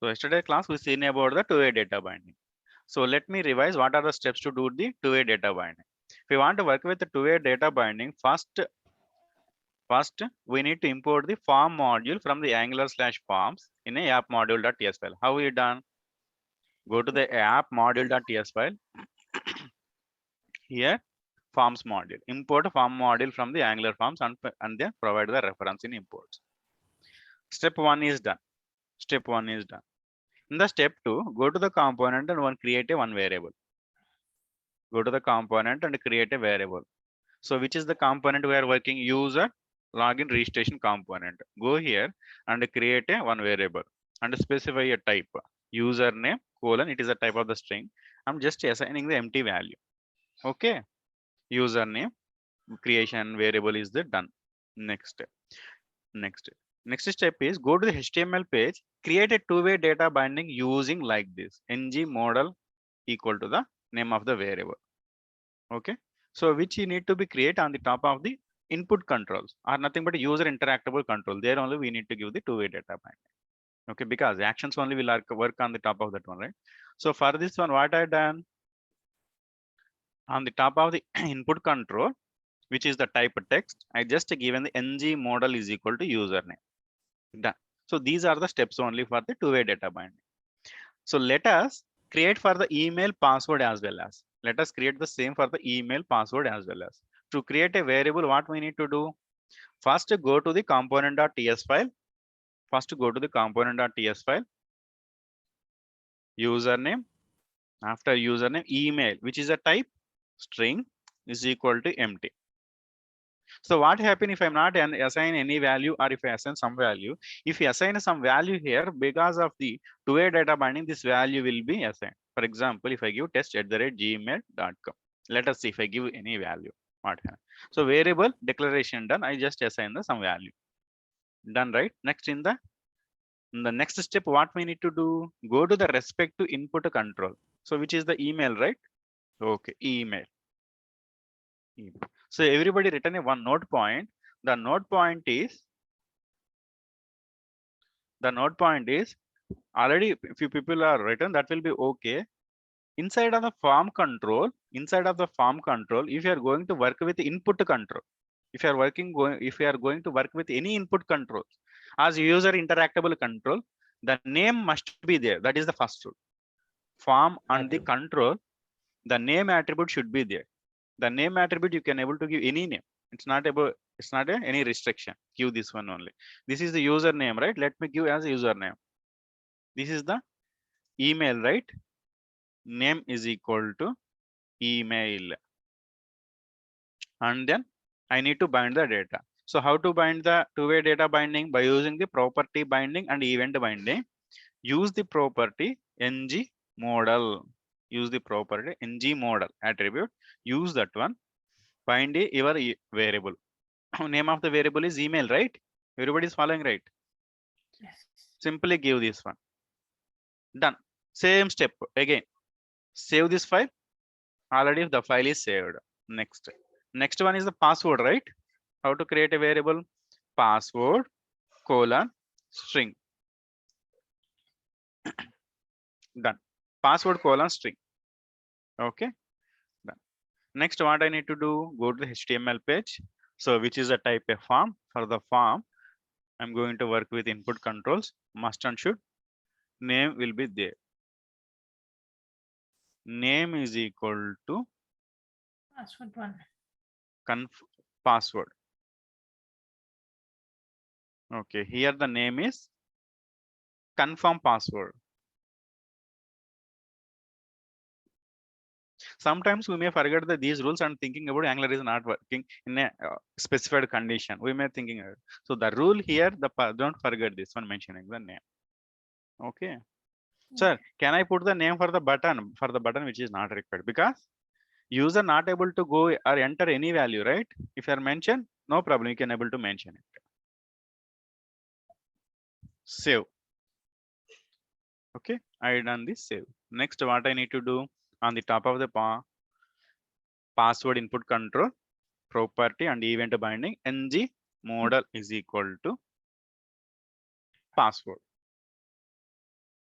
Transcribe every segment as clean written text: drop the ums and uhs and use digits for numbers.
So yesterday class we seen about the two-way data binding. So let me revise what are the steps to do the two-way data binding. If we want to work with the two-way data binding, first we need to import the form module from the Angular/forms in a app module.ts file. How we done? Go to the app module.ts file. Here forms module. Import a form module from the Angular forms and then provide the reference in imports. Step 1 is done. Step 1 is done. In the step 2, go to the component and create a one variable. Go to the component and create a variable. So which is the component we are working? User login registration component. Go here and create a one variable and specify a type. Username colon, it is a type of the string. I'm just assigning the empty value. Okay. Username creation variable is the done. Next step. Next step is go to the HTML page, create a two-way data binding using like this ng model equal to the name of the variable. Okay, so which you need to be create on the top of the input controls or nothing but a user interactable control. There only we need to give the two-way data binding. Okay, because actions only will work on the top of that one, right? So for this one, what I done on the top of the input control, which is the type text, I just given the ng model is equal to username. Done. So these are the steps only for the two-way data binding. So let us create for the email password as well as. Let us create the same for the email password as well as. To create a variable, what we need to do? First go to the component.ts file. First go to the component.ts file. Username. After username, email, which is a type string, is equal to empty. So what happen if I'm not assign any value or if I assign some value? If you assign some value here, because of the two-way data binding, this value will be assigned. For example, if I give test@gmail.com, let us see if I give any value. What happens? So variable declaration done. I just assign the some value. Done, right? Next in the next step, what we need to do? Go to the respect to input control. So which is the email, right? Okay, email. So everybody written a one node point. The node point is already few people are written, that will be okay. Inside of the form control, if you are going to work with input control, if you are going to work with any input controls as user interactable control, the name must be there. That is the first rule. Form and the control, the name attribute should be there. The name attribute you can able to give any name. It's not any restriction. Give this one only. This is the username, right? Let me give as a username. This is the email, right? Name is equal to email. And then I need to bind the data. So how to bind the two-way data binding? By using the property binding and event binding. Use the property ng model. Use the property ng model attribute. Use that one. Bind your variable. Name of the variable is email, right? Everybody is following, right? Yes. Simply give this one. Done. Same step again. Save this file. Already the file is saved. Next one is the password, right? How to create a variable? Password colon string. Done. Password colon string. Okay. Done. Next, what I need to do? Go to the HTML page. So which is a type of form? For the form, I'm going to work with input controls. Must and should. Name will be there. Name is equal to Password 1. Password. Okay, here the name is confirm password. Sometimes we may forget that these rules and thinking about Angular is not working in a specified condition. We may thinking so the rule here, don't forget this one, mentioning the name. Okay. Sir, can I put the name for the button? For the button which is not required, because user not able to go or enter any value, right? If you are mentioned, no problem, you can able to mention it. Save. Okay, I done this save. Next, what I need to do on the top of the password input control, property and event binding, ng model is equal to password.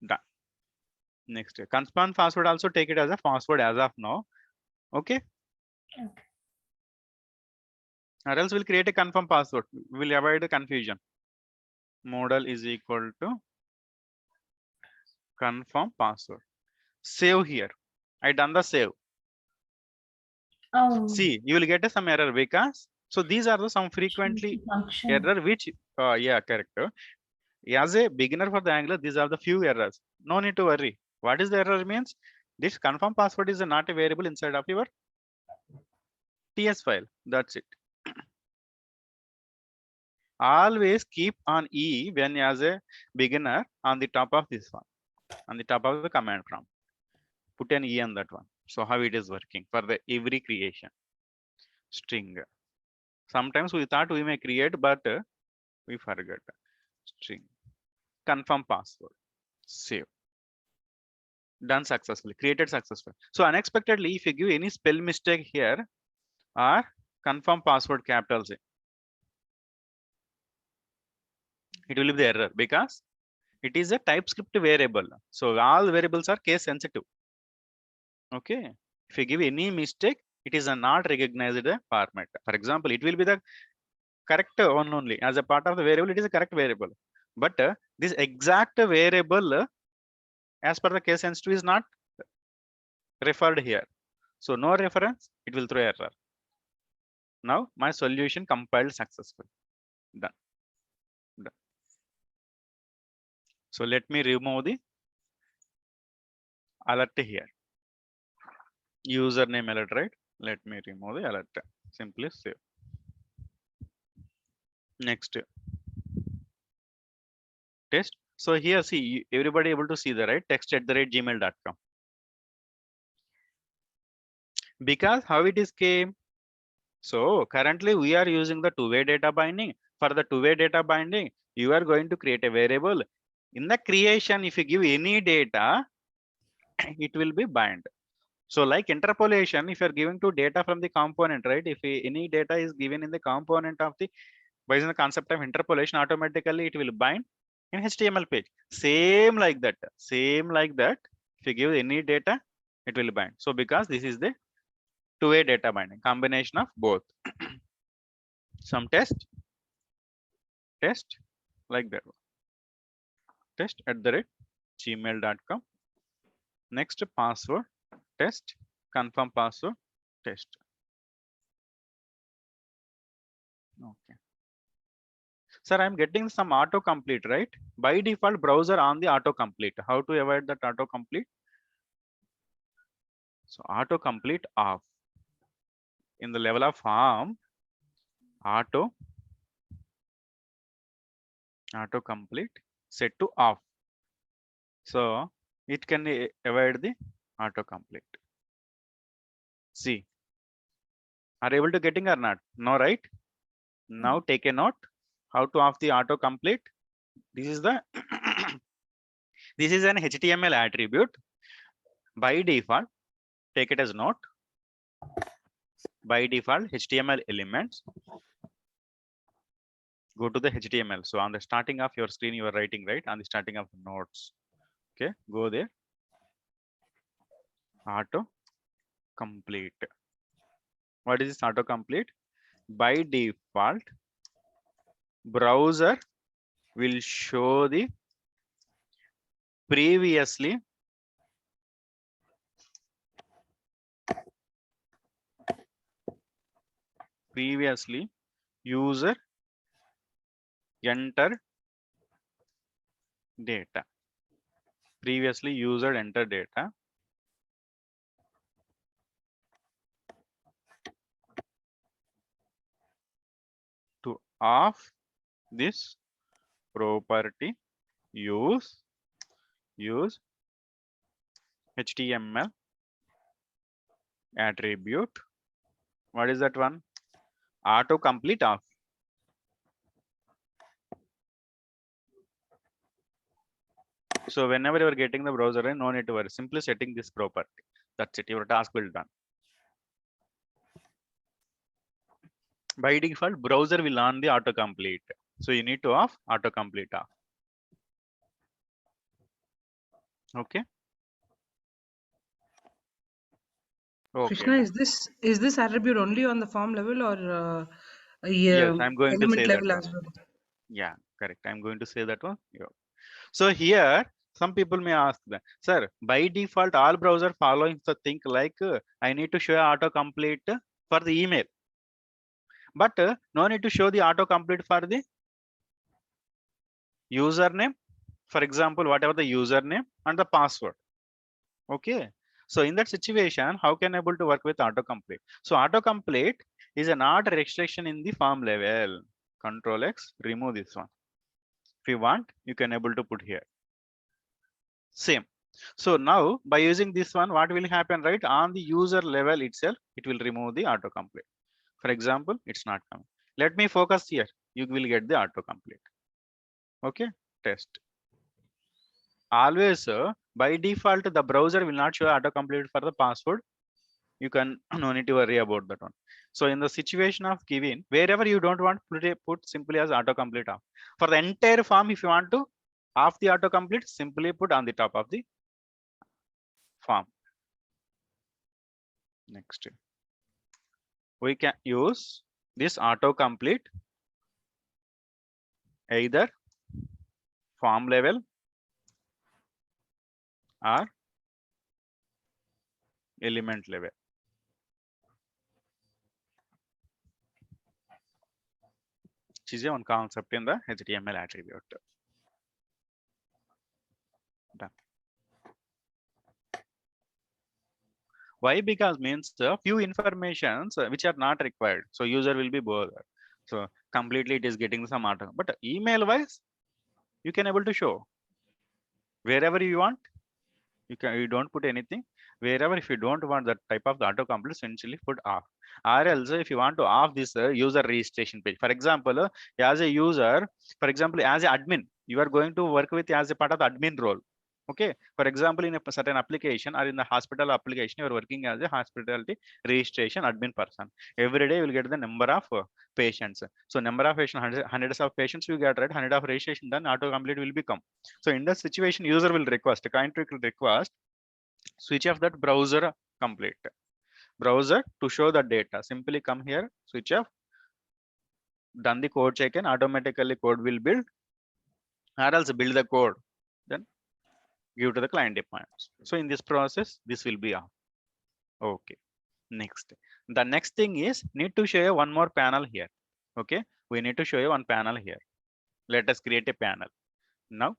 Done. Next, confirm password also take it as a password as of now. Okay. Okay. Or else we'll create a confirm password. We'll avoid the confusion. Model is equal to confirm password. Save here. I done the save. Oh, See, you will get some error because so these are the some frequently function. error which yeah, correct. As a beginner for the Angular, these are the few errors. No need to worry. What is the error means? This confirm password is not a variable inside of your TS file. That's it. Always keep on E when as a beginner on the top of this one, on the top of the command prompt. Put an E on that one. So how it is working for the every creation. String. Sometimes we thought we may create, but we forget. String. Confirm password. Save. Done successfully. Created successfully. So unexpectedly, if you give any spell mistake here or confirm password capital C, it will be the error because it is a TypeScript variable. So all variables are case sensitive. Okay. If you give any mistake, it is a not recognized format. For example, it will be the correct one only. As a part of the variable, it is a correct variable. But this exact variable, as per the case sensitive, is not referred here. So no reference, it will throw error. Now my solution compiled successful. Done. Done. So let me remove the alert here. Username alert, right? Let me remove the alert. Simply save. Next, test. So here, see, everybody able to see the right text@gmail.com. Because how it is came. So currently we are using the two-way data binding. For the two-way data binding, you are going to create a variable. In the creation, if you give any data, it will be bind. So like interpolation, if you are giving to data from the component, right? If any data is given in the component of the, based on the concept of interpolation, automatically it will bind in HTML page. Same like that. Same like that. If you give any data, it will bind. So because this is the two-way data binding, combination of both. Some test like that. Test@gmail.com. Next password test, confirm password test. Okay. Sir, I'm getting some autocomplete, right? By default, browser on the autocomplete. How to avoid that autocomplete? So autocomplete off. In the level of form, autocomplete set to off. So it can avoid the autocomplete. See, are you able to getting or not? No, right? Now take a note. How to off the autocomplete? This is the this is an HTML attribute. By default, take it as note. By default, HTML elements. Go to the HTML. So on the starting of your screen, you are writing, right? On the starting of the notes. Okay, go there. Auto complete. What is this autocomplete? By default, browser will show the previously user enter data. Previously user enter data. To off this property, use HTML attribute. What is that one? Autocomplete off. So whenever you are getting the browser, no need to worry. Simply setting this property. That's it. Your task will done. By default, browser will on the autocomplete. So you need to off autocomplete off. Okay. Krishna, Okay. is this attribute only on the form level or Yes, I'm going to say element that level one. as well? Yeah, correct. I'm going to say that one. Yeah. So here, some people may ask that, sir, by default, all browser following the thing like I need to show autocomplete for the email, but no need to show the autocomplete for the username. For example, whatever the username and the password. Okay. So in that situation, how can I able to work with autocomplete? So autocomplete is not a restriction in the form level. Control X, remove this one. If you want, you can able to put here. Same. So now by using this one, what will happen, right? On the user level itself, it will remove the autocomplete. For example, it's not coming. Let me focus here. You will get the autocomplete. Okay, test. Always by default, the browser will not show autocomplete for the password. You can no need to worry about that one. So in the situation of Kevin, wherever you don't want, put simply as autocomplete off. For the entire form, if you want to off the autocomplete, simply put on the top of the form. Next, we can use this autocomplete either form level or element level. Which is one concept in the HTML attribute. Done. Why? Because means few informations which are not required. So user will be bothered. So completely it is getting some auto. But email wise, you can able to show wherever you want. You don't put anything. Wherever if you don't want that type of the autocomplete, essentially put off. Or else if you want to off this user registration page. For example, as a user, for example, as an admin, you are going to work with as a part of the admin role. Okay, for example, in a certain application or in the hospital application, you are working as a hospitality registration admin person. Every day you will get the number of patients. So number of patients, hundreds of patients you get, right? 100 of registration done, autocomplete will become. So in that situation, user will request, a client will request, switch off that browser complete. Browser to show the data. Simply come here, switch off, done the code check, and automatically code will build, or else build the code. Then give to the client deployments. So in this process, this will be off. Okay. Next, the next thing is need to show you one more panel here. Okay, we need to show you one panel here. Let us create a panel. Now,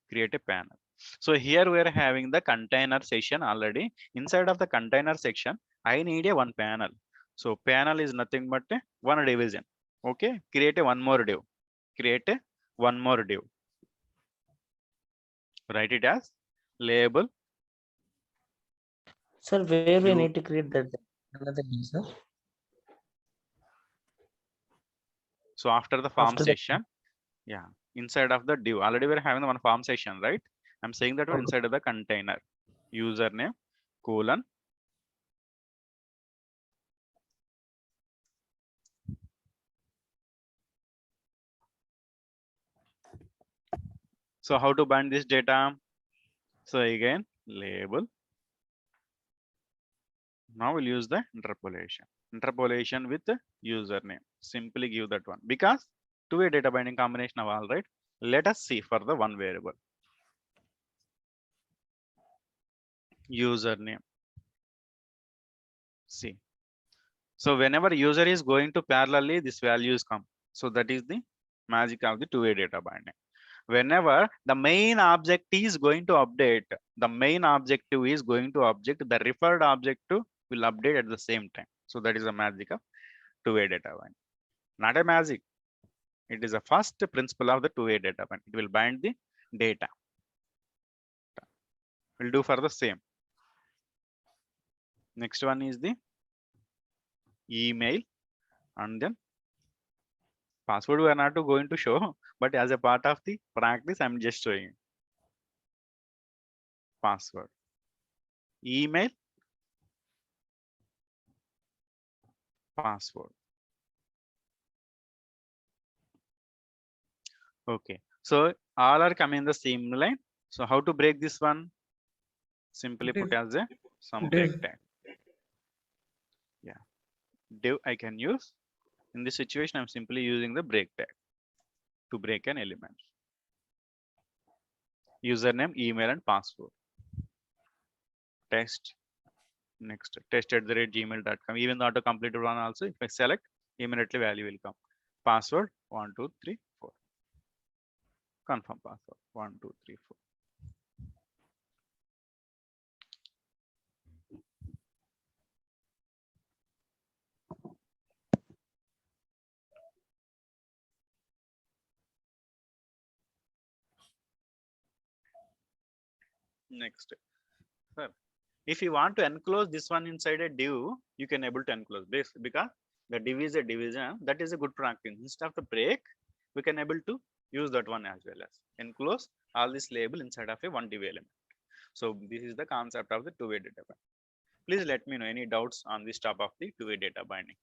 create a panel. So here we are having the container section already. Inside of the container section, I need a one panel. So panel is nothing but a one division. Okay, create a one more div. Create a one more div. Write it as label. Sir, where we You- need to create that another user? So after the form After the- session, yeah, inside of the div, already we're having the one form session, right? I'm saying that one Okay. inside of the container, username, colon. So how to bind this data? So again, label. Now we'll use the interpolation. Interpolation with the username. Simply give that one because two-way data binding combination of all, right? Let us see for the one variable. Username. See. So whenever user is going to parallelly, this values come. So that is the magic of the two-way data binding. Whenever the main object is going to update, the main objective is going to object, the referred objective will update at the same time. So that is the magic of two-way data binding. Not a magic. It is a first principle of the two-way data binding. It will bind the data. We'll do for the same. Next one is the email, and then password we are not going to show, but as a part of the practice, I'm just showing password. Email, password. Okay, so all are coming in the same line. So how to break this one? Simply put as a some Div. break tag. Yeah, div I can use. In this situation, I'm simply using the break tag to break an element. Username, email, and password. Test. Next, test@gmail.com. Even the auto-completed one also, if I select, immediately value will come. Password 1 2 3 4. Confirm password 1 2 3 4. Next, sir, if you want to enclose this one inside a div, you can able to enclose this because the div is a division. That is a good practice. Instead of the break, we can able to use that one as well as enclose all this label inside of a one div element. So this is the concept of the two-way data binding. Please let me know any doubts on this top of the two-way data binding.